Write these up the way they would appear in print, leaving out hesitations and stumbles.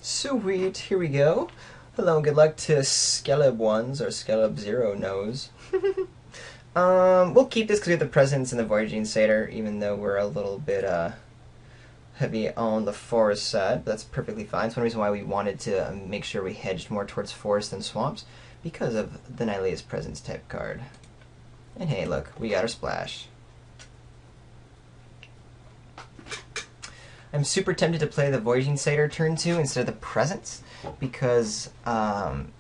Sweet, here we go. Hello and good luck to Skeleb Ones or Skeleb Zero knows. We'll keep this because we have the Presence and the Voyaging Satyr, even though we're a little bit heavy on the forest side. But that's perfectly fine. It's one reason why we wanted to make sure we hedged more towards forest than swamps, because of the Nylea's Presence type card. And hey, look, we got our splash. I'm super tempted to play the Voyaging Satyr turn 2 instead of the Presence, because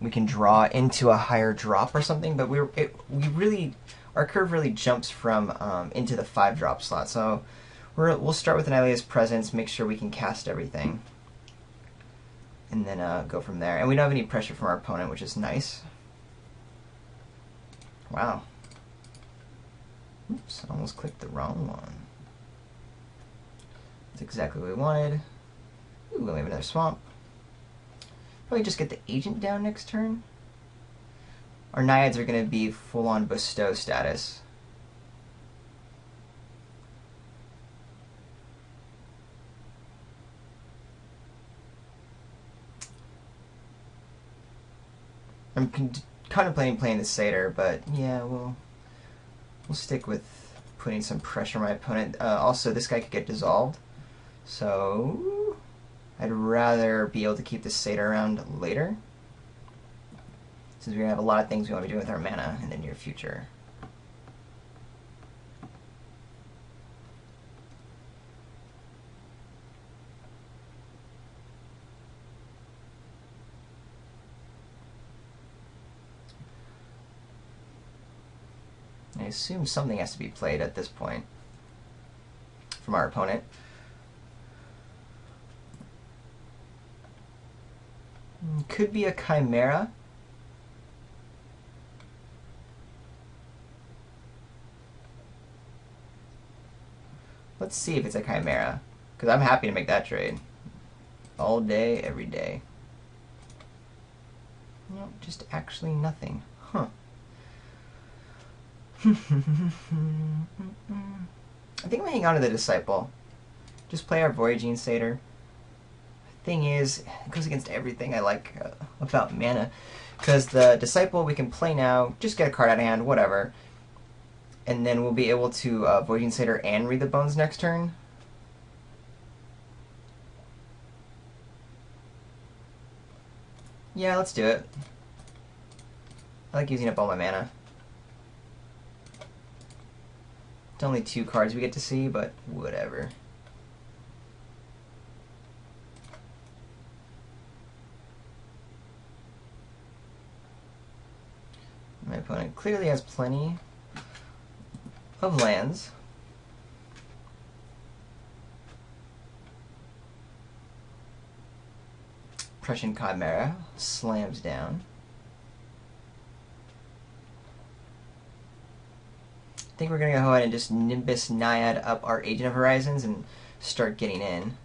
we can draw into a higher drop or something, but our curve really jumps from into the 5-drop slot. So we'll start with an Nylea's Presence, make sure we can cast everything, and then go from there. And we don't have any pressure from our opponent, which is nice. Wow. Oops, I almost clicked the wrong one. That's exactly what we wanted. Ooh, we have another swamp. Probably just get the agent down next turn. Our Naiads are going to be full-on bestow status. I'm contemplating playing the Satyr, but yeah, we'll stick with putting some pressure on my opponent. Also, this guy could get dissolved, so I'd rather be able to keep the Satyr around later, since we're going to have a lot of things we want to be doing with our mana in the near future. I assume something has to be played at this point from our opponent. Could be a Chimera. Let's see if it's a Chimera, because I'm happy to make that trade. All day, every day. No, just actually nothing. Huh. I think I'm hanging on to the Disciple. Just play our Voyaging Satyr. Thing is, it goes against everything I like about mana. Because the Disciple we can play now, just get a card out of hand, whatever. And then we'll be able to Voyaging Satyr and Read the Bones next turn. Yeah, let's do it. I like using up all my mana. It's only 2 cards we get to see, but whatever. My opponent clearly has plenty of lands. Prussian Chimera slams down. I think we're going to go ahead and just Nimbus Naiad up our Agent of Horizons and start getting in.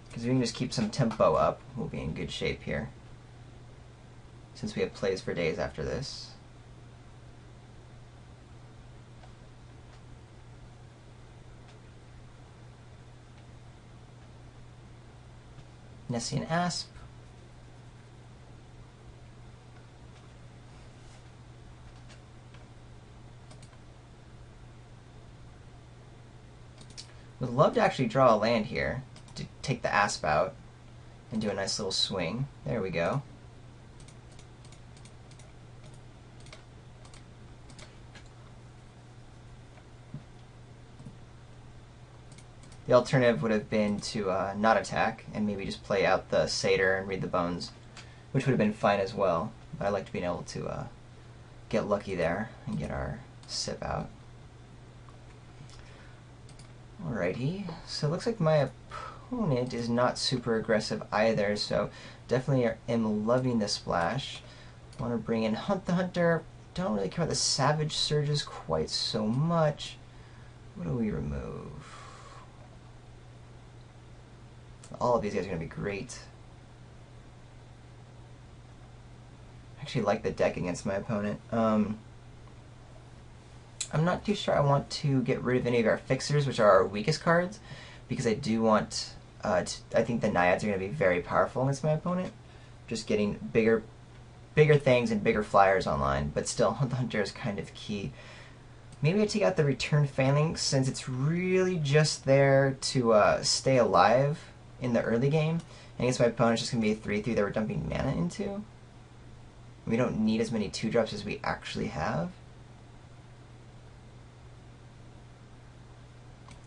Because we can just keep some tempo up, we'll be in good shape here, since we have plays for days after this. Nessian Asp. Would love to actually draw a land here to take the Asp out and do a nice little swing. There we go. The alternative would have been to not attack and maybe just play out the Satyr and Read the Bones, which would have been fine as well. But I liked being able to get lucky there and get our sip out. Alrighty, so it looks like my opponent is not super aggressive either, so definitely am loving the splash. Want to bring in Hunt the Hunter. Don't really care about the Savage Surges quite so much. What do we remove? All of these guys are going to be great. actually like the deck against my opponent. I'm not too sure I want to get rid of any of our fixers, which are our weakest cards, because I do want. I think the Naiads are going to be very powerful against my opponent. Just getting bigger things and bigger flyers online, but still, the Hunter is kind of key. Maybe I take out the Return Phalanx, since it's really just there to stay alive in the early game. And against my opponent, it's just going to be a 3/3 that we're dumping mana into. We don't need as many 2-drops as we actually have.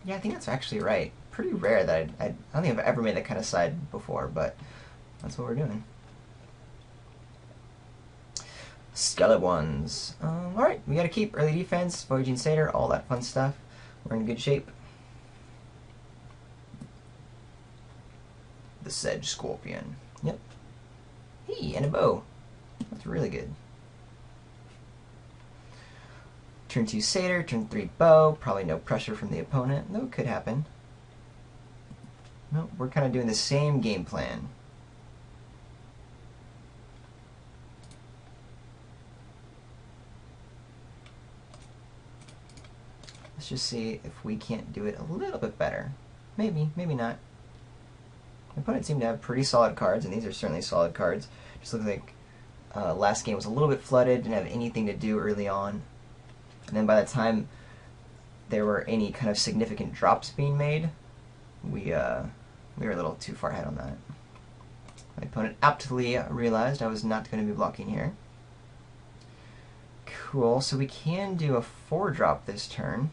Yeah, I think that's actually right. Pretty rare that I don't think I've ever made that kind of side before, but that's what we're doing. Skeleton ones. Alright, we gotta keep early defense, Voyaging Satyr, all that fun stuff. We're in good shape. The Sedge Scorpion. Yep. Hey, and a bow. That's really good. Turn 2 Satyr, turn 3 bow. Probably no pressure from the opponent, though it could happen. No, we're kind of doing the same game plan. Let's just see if we can't do it a little bit better. Maybe, maybe not. My opponent seemed to have pretty solid cards, and these are certainly solid cards. Just looks like last game was a little bit flooded, didn't have anything to do early on. And then by the time there were any kind of significant drops being made, we were a little too far ahead on that. My opponent aptly realized I was not going to be blocking here. Cool, so we can do a 4-drop this turn.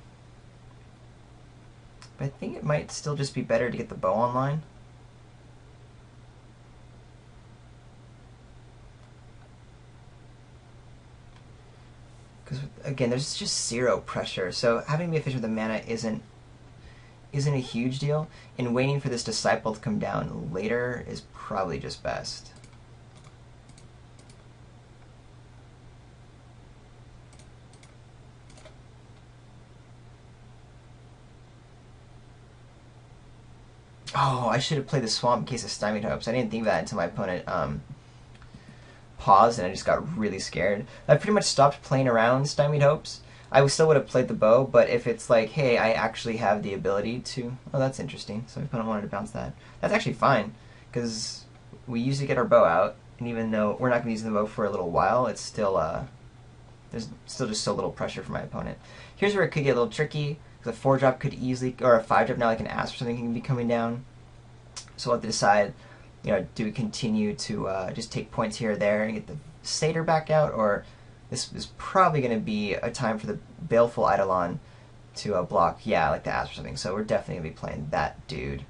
But I think it might still just be better to get the bow online. Because, again, there's just 0 pressure, so having to be efficient with the mana isn't a huge deal, and waiting for this Disciple to come down later is probably just best. Oh, I should have played the Swamp in case of Stymied Hopes. I didn't think of that until my opponent paused, and I just got really scared. I pretty much stopped playing around Stymied Hopes. I still would have played the bow, but if it's like, hey, I actually have the ability to... Oh, that's interesting. So my opponent wanted to bounce that. That's actually fine, because we usually get our bow out, and even though we're not going to use the bow for a little while, it's still... there's still just so little pressure for my opponent. Here's where it could get a little tricky. The 4-drop could easily, or a 5-drop now, like an Asp or something, can be coming down. So we'll have to decide, do we continue to just take points here or there and get the Satyr back out, or this is probably going to be a time for the Baleful Eidolon to block, yeah, like the Asp or something. So we're definitely going to be playing that dude.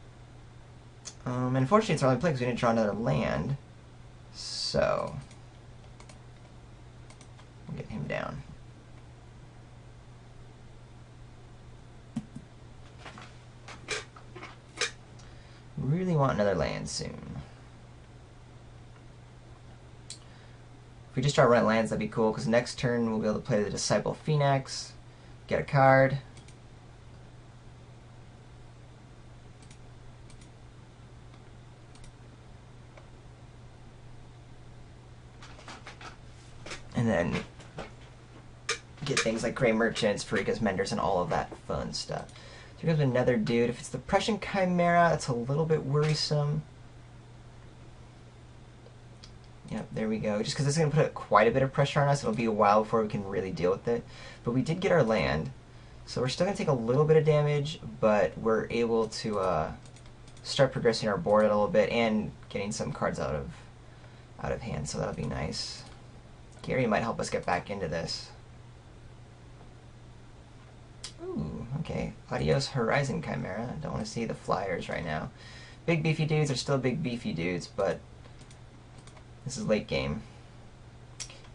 Unfortunately, it's our only play because we didn't draw another land. So we'll get him down. Really want another land soon. If we just start running lands, that'd be cool, because next turn we'll be able to play the Disciple Phoenix, get a card. And then get things like Grey Merchants, Farika's Menders, and all of that fun stuff. So here goes another dude. If it's the Prussian Chimera, that's a little bit worrisome. Yep, there we go. Just because it's going to put quite a bit of pressure on us, it'll be a while before we can really deal with it. But we did get our land, so we're still going to take a little bit of damage, but we're able to start progressing our board a little bit and getting some cards out of hand, so that'll be nice. Gary might help us get back into this. Ooh, okay. Adios Horizon Chimera. Don't want to see the flyers right now. Big beefy dudes are still big beefy dudes, but this is late game.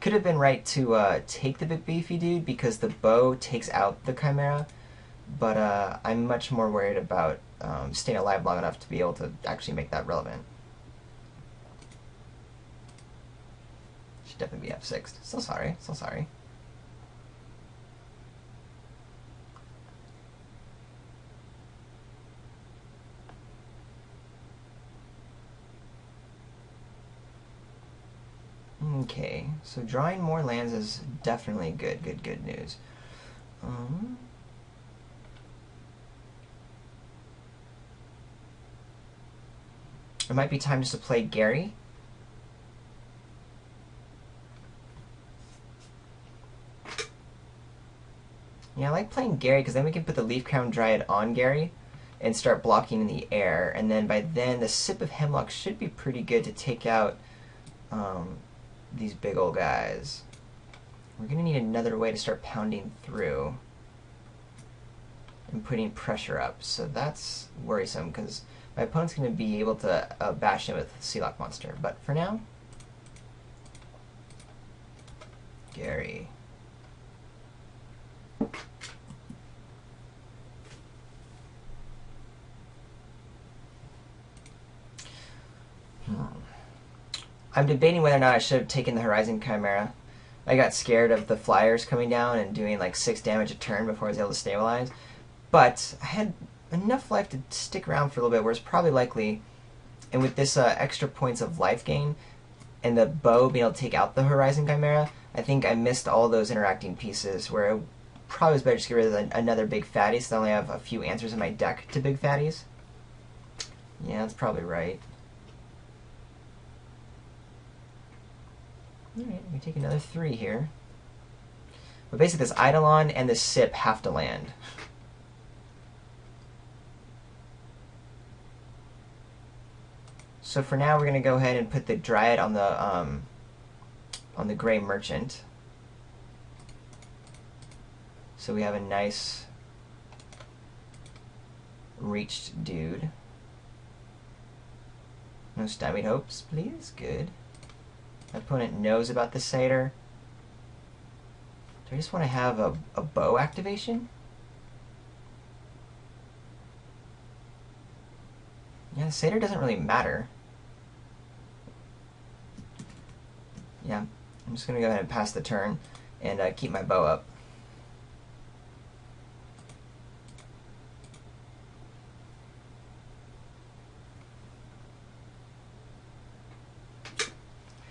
Could have been right to take the big beefy dude because the bow takes out the Chimera, but I'm much more worried about staying alive long enough to be able to actually make that relevant. Should definitely be F6. So sorry, so sorry. Okay, so drawing more lands is definitely good news. It might be time just to play Gary. Yeah, I like playing Gary because then we can put the Leaf Crown Dryad on Gary and start blocking in the air. And then by then, the Sip of Hemlock should be pretty good to take out these big old guys. We're going to need another way to start pounding through and putting pressure up. So that's worrisome because my opponent's going to be able to bash in with Sealock Monster. But for now, Gary. I'm debating whether or not I should have taken the Horizon Chimera. I got scared of the flyers coming down and doing like 6 damage a turn before I was able to stabilize. But I had enough life to stick around for a little bit, where it's probably likely, and with this extra points of life gain and the bow being able to take out the Horizon Chimera, I think I missed all those interacting pieces, where it probably was better just to get rid of another big fatty so I only have a few answers in my deck to big fatties. Yeah, that's probably right. Alright, we take another 3 here. But basically this Eidolon and this Sip have to land. So for now we're going to go ahead and put the Dryad on the Gray Merchant. So we have a nice reached dude. No stymied hopes, please. Good. My opponent knows about the Satyr. Do I just want to have a bow activation? Yeah, the Satyr doesn't really matter. Yeah, I'm just going to go ahead and pass the turn and keep my bow up.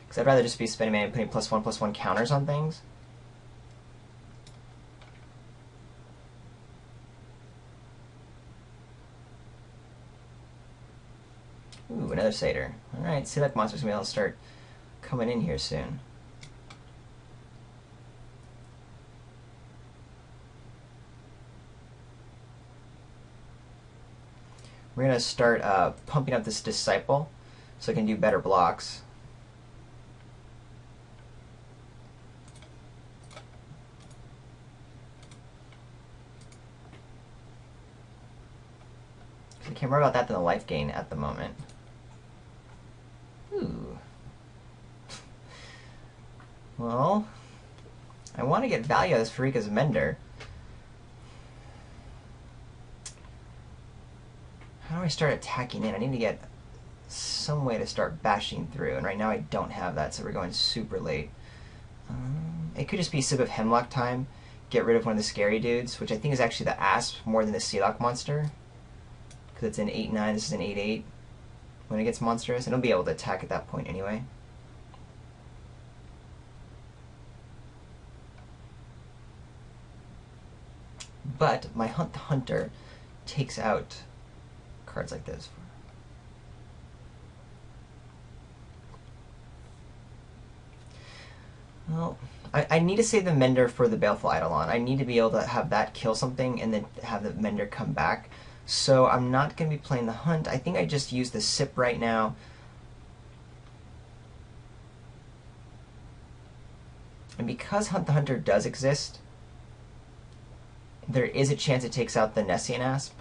Because I'd rather just be spending mana and putting +1/+1 counters on things. Ooh, another Satyr. Alright, Sealock Monster's going to be able to start coming in here soon. We're going to start pumping up this Disciple so it can do better blocks. I care more about that than the life gain at the moment. Ooh. Well, I want to get value out of this Farika's Mender. How do I start attacking in? I need to get some way to start bashing through, and right now I don't have that, so we're going super late. It could just be Sip of Hemlock time, get rid of one of the scary dudes, which I think is actually the Asp more than the Sealock Monster. Because it's an 8/9, this is an 8/8 when it gets monstrous. And it'll be able to attack at that point anyway. But my Hunt the Hunter takes out cards like this. Well, I need to save the Mender for the Baleful Eidolon. I need to be able to have that kill something and then have the Mender come back. So I'm not going to be playing the Hunt. I think I just use the Sip right now. And because Hunt the Hunter does exist, there is a chance it takes out the Nessian Asp.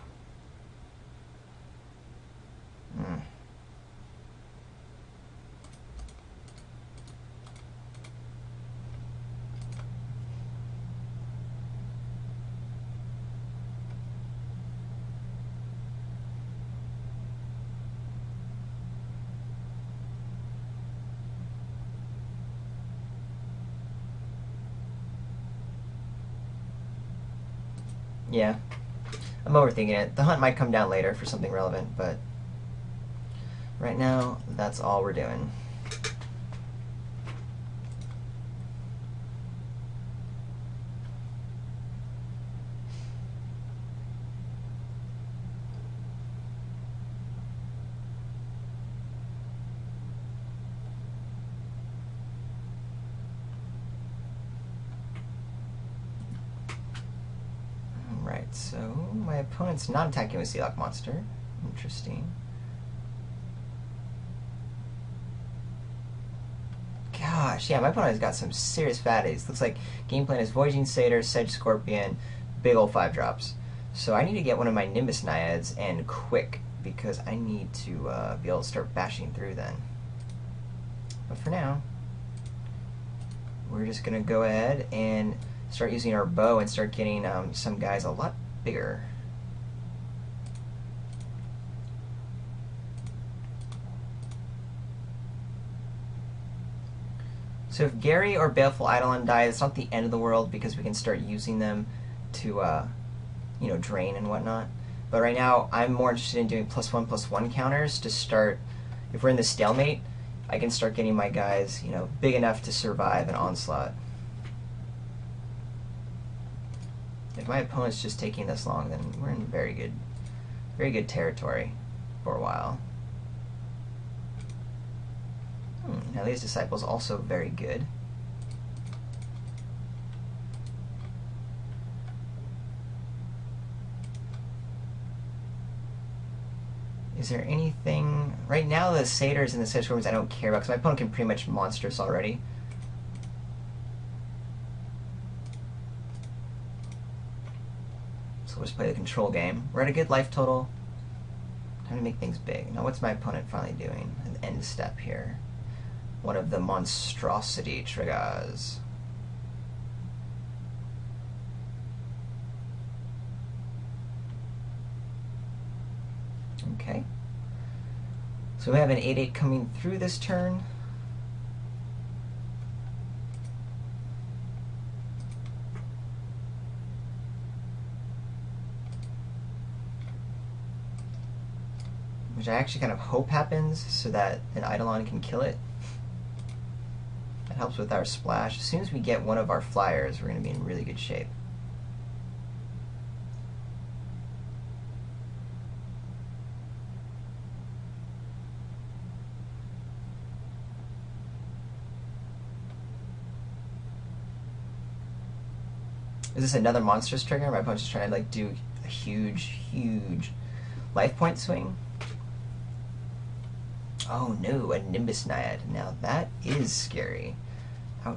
Yeah, I'm overthinking it. The Hunt might come down later for something relevant, but right now, that's all we're doing. So my opponent's not attacking with Sealock Monster. Interesting. Gosh, yeah, my opponent has got some serious fatties. Looks like game plan is Voyaging Satyr, Sedge Scorpion, big ol' 5-drops. So I need to get one of my Nimbus Naiads, and quick, because I need to be able to start bashing through then. But for now, we're just going to go ahead and start using our bow and start getting some guys a lot bigger. So if Gary or Baleful Eidolon die, it's not the end of the world because we can start using them to, you know, drain and whatnot. But right now, I'm more interested in doing +1/+1 counters to start. If we're in the stalemate, I can start getting my guys, you know, big enough to survive an onslaught. If my opponent's just taking this long, then we're in very good territory for a while. Now these disciples also very good. Is there anything right now? The satyrs and the sedge scorpions I don't care about because my opponent can pretty much monstrous already. So we'll just play the control game. We're at a good life total. Time to make things big. Now what's my opponent finally doing? An end step here. One of the monstrosity triggers. Okay. So we have an 8/8 coming through this turn. Which I actually kind of hope happens so that an Eidolon can kill it. That helps with our splash. As soon as we get one of our flyers, we're going to be in really good shape. Is this another monstrous trigger? My opponent's just trying to like do a huge life point swing. Oh no, a Nimbus Naiad. Now that is scary. How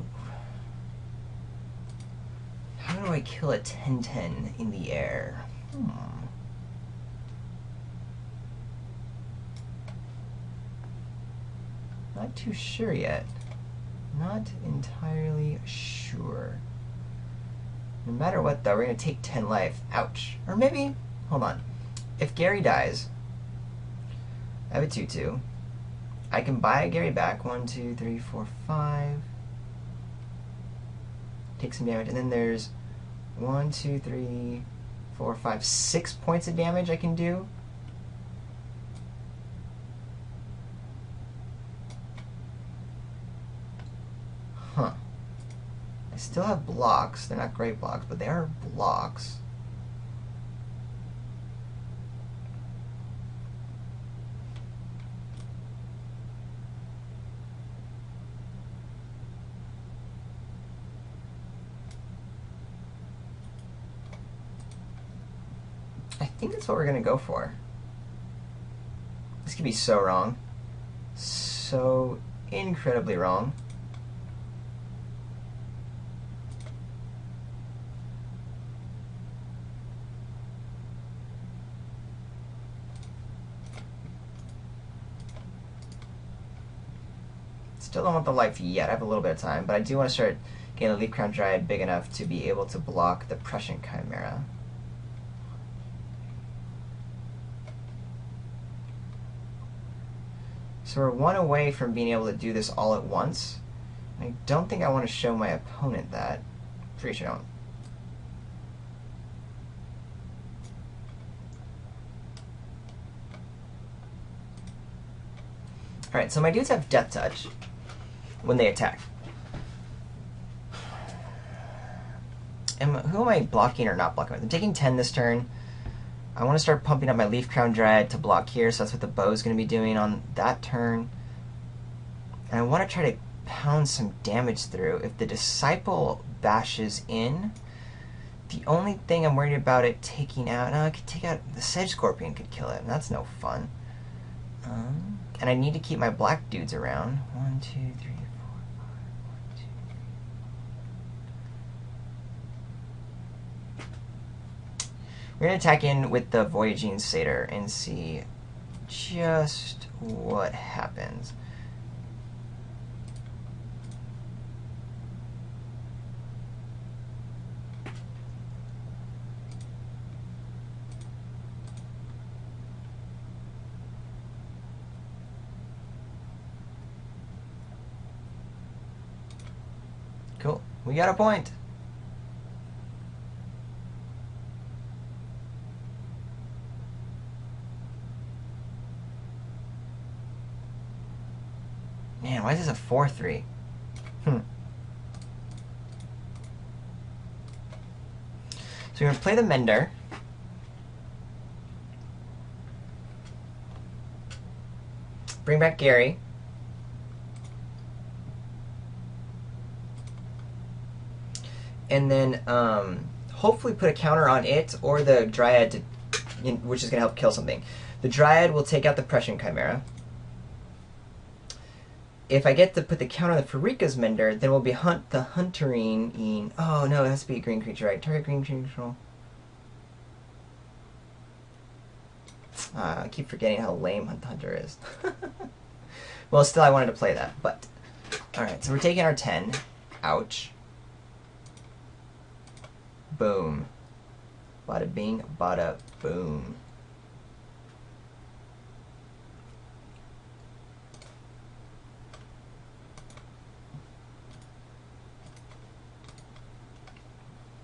do I kill a 10/10 in the air? Not too sure yet. Not entirely sure. No matter what though, we're going to take 10 life. Ouch. Or maybe, hold on. If Gary dies, I have a 2/2. I can buy Gary back. 1, 2, 3, 4, 5. Take some damage. And then there's 1, 2, 3, 4, 5, 6 points of damage I can do. Huh. I still have blocks. They're not great blocks, but they are blocks. I think that's what we're going to go for. This could be so wrong. So incredibly wrong. Still don't want the life yet. I have a little bit of time, but I do want to start getting a Leaf Crown Dryad big enough to be able to block the Prescient Chimera. So we're one away from being able to do this all at once. I don't think I want to show my opponent that. Pretty sure I don't. Alright, so my dudes have Death Touch when they attack. And who am I blocking or not blocking with? I'm taking 10 this turn. I want to start pumping up my Leaf Crown Dryad to block here, so that's what the bow is going to be doing on that turn. And I want to try to pound some damage through. If the Disciple bashes in, The only thing I'm worried about it taking out... No, I could take out... The Sedge Scorpion could kill it, and that's no fun. And I need to keep my black dudes around. 1, 2, 3, 4, 5. 1, 2, 3. We're going to attack in with the Voyaging Satyr and see just what happens. Cool. We got a point. Man, why is this a 4-3? So we're going to play the Mender. Bring back Gary. And then hopefully put a counter on it or the Dryad, which is going to help kill something. The Dryad will take out the Prussian Chimera. If I get to put the counter on the Farika's Mender, then we'll be the Hunterine in... Oh, no, it has to be a green creature, right? Target green creature control. I keep forgetting how lame the Hunter is. Well, still, I wanted to play that, but... Alright, so we're taking our 10. Ouch. Boom. Bada bing, bada boom.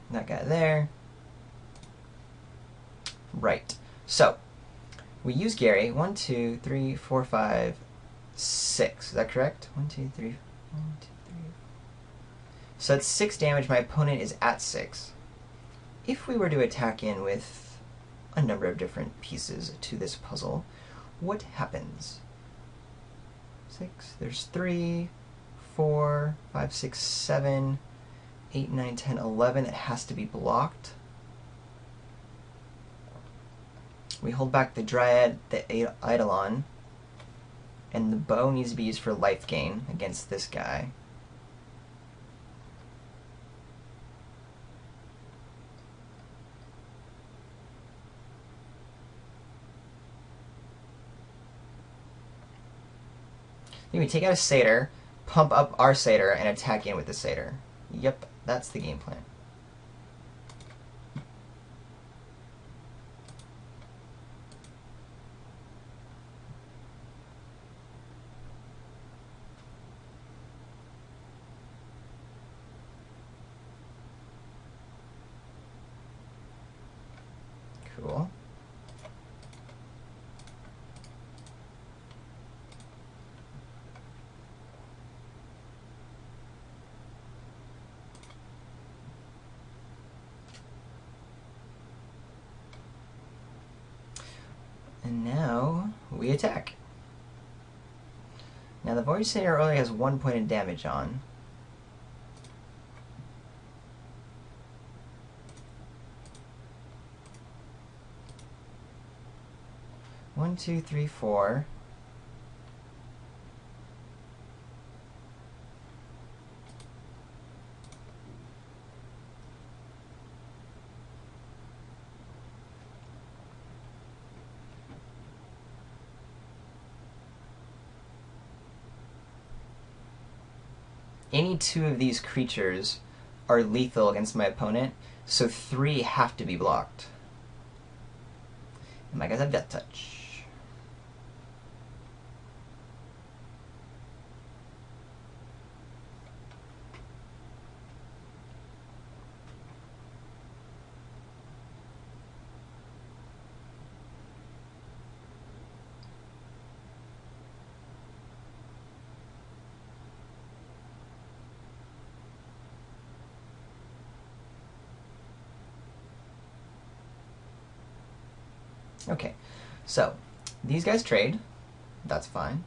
That guy there. Right. So, we use Gary. 1, 2, 3, 4, 5, 6. Is that correct? 1, 2, 3, 1, 2, 3. So that's 6 damage. My opponent is at 6. If we were to attack in with a number of different pieces to this puzzle, what happens? 6. There's 3, 4, 5, 6, 7... 8, 9, 10, 11, it has to be blocked. We hold back the Dryad, the Eidolon, and the bow needs to be used for life gain against this guy. Then we take out a Satyr, pump up our Satyr, and attack in with the Satyr. Yep. That's the game plan. Cool. And now we attack. Now the Voyage Satyr only has 1 point of damage on. One, two, three, 4. Any 2 of these creatures are lethal against my opponent, so 3 have to be blocked. And my guys have Death Touch. Okay, so these guys trade. That's fine.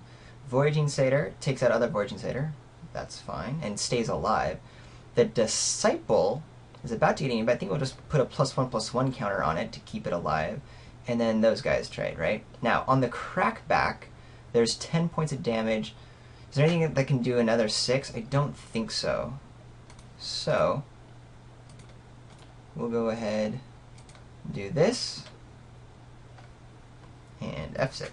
Voyaging Satyr takes out other Voyaging Satyr. That's fine, and stays alive. The Disciple is about to get eaten, but I think we'll just put a +1/+1 counter on it to keep it alive. And then those guys trade, right? Now, on the crackback, there's 10 points of damage. Is there anything that can do another 6? I don't think so. So, we'll go ahead and do this. And F6.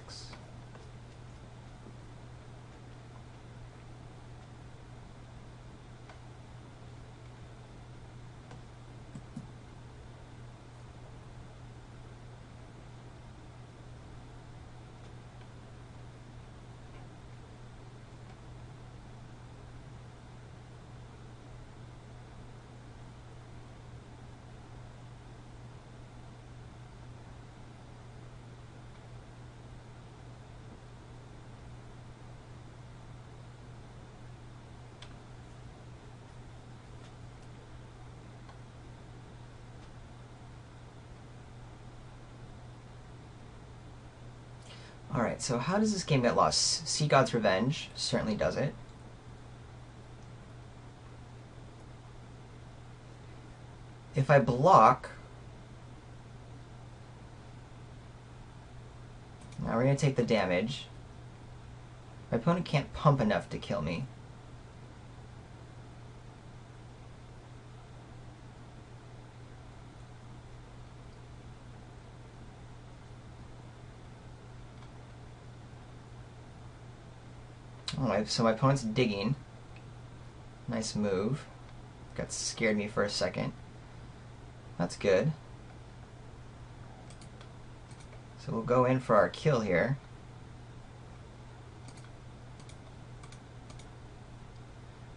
Alright, so how does this game get lost? Sea God's Revenge certainly does it. If I block... Now we're going to take the damage. My opponent can't pump enough to kill me. Alright, so my opponent's digging. Nice move. Got scared me for a second. That's good. So we'll go in for our kill here.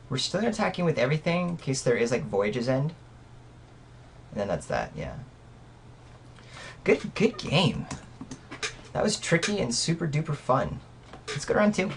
We're still attacking with everything in case there is like Voyage's End. And then that's that, yeah. Good game. That was tricky and super duper fun. Let's go to round 2.